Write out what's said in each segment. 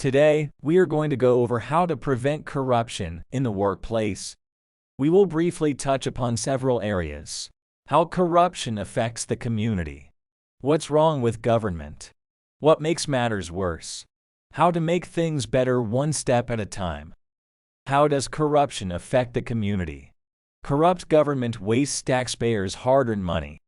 Today, we are going to go over how to prevent corruption in the workplace. We will briefly touch upon several areas. How corruption affects the community. What's wrong with government? What makes matters worse? How to make things better one step at a time. How does corruption affect the community? Corrupt government wastes taxpayers' hard-earned money.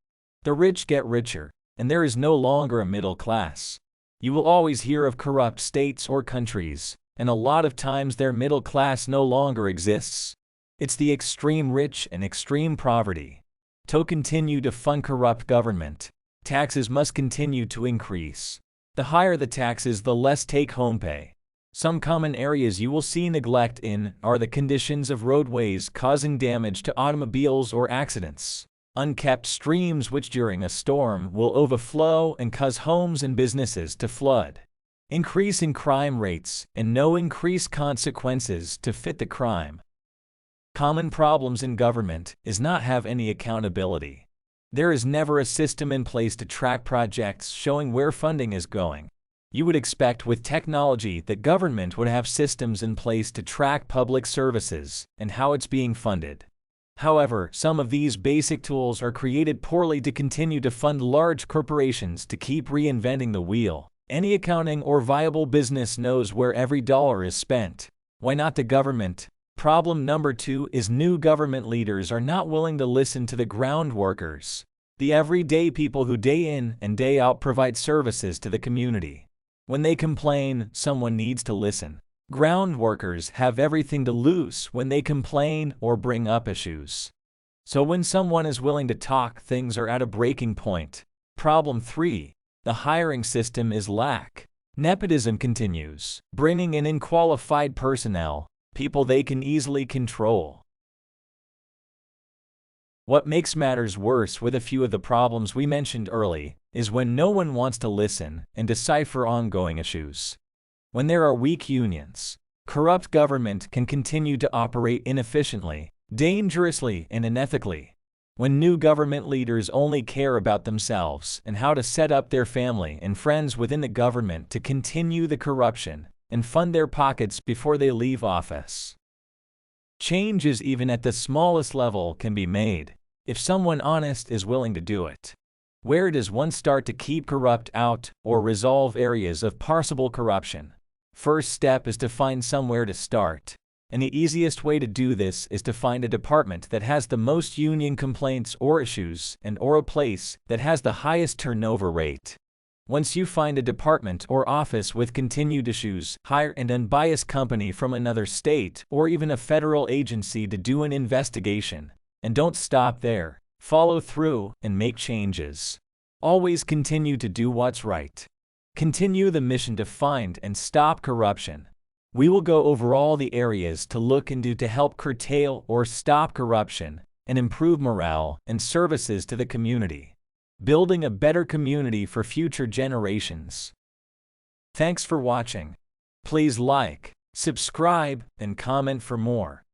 The rich get richer, and there is no longer a middle class. You will always hear of corrupt states or countries, and a lot of times their middle class no longer exists. It's the extreme rich and extreme poverty. To continue to fund corrupt government, taxes must continue to increase. The higher the taxes, the less take-home pay. Some common areas you will see neglect in are the conditions of roadways causing damage to automobiles or accidents. Unkept streams which during a storm will overflow and cause homes and businesses to flood. Increase in crime rates and no increased consequences to fit the crime. Common problems in government is not have any accountability. There is never a system in place to track projects showing where funding is going. You would expect with technology that government would have systems in place to track public services and how it's being funded. However, some of these basic tools are created poorly to continue to fund large corporations to keep reinventing the wheel. Any accounting or viable business knows where every dollar is spent. Why not the government? Problem number 2 is new government leaders are not willing to listen to the ground workers, the everyday people who day in and day out provide services to the community. When they complain, someone needs to listen. Ground workers have everything to lose when they complain or bring up issues. So when someone is willing to talk, things are at a breaking point. Problem 3. The hiring system is lack. Nepotism continues, bringing in unqualified personnel, people they can easily control. What makes matters worse with a few of the problems we mentioned early is when no one wants to listen and decipher ongoing issues. When there are weak unions, corrupt government can continue to operate inefficiently, dangerously, and unethically. When new government leaders only care about themselves and how to set up their family and friends within the government to continue the corruption and fund their pockets before they leave office. Changes even at the smallest level can be made, if someone honest is willing to do it. Where does one start to keep corrupt out or resolve areas of possible corruption? First step is to find somewhere to start. And the easiest way to do this is to find a department that has the most union complaints or issues or a place that has the highest turnover rate. Once you find a department or office with continued issues, hire an unbiased company from another state or even a federal agency to do an investigation. And don't stop there. Follow through and make changes. Always continue to do what's right. Continue the mission to find and stop corruption. We will go over all the areas to look into to help curtail or stop corruption and improve morale and services to the community. Building a better community for future generations. Thanks for watching. Please like, subscribe, and comment for more.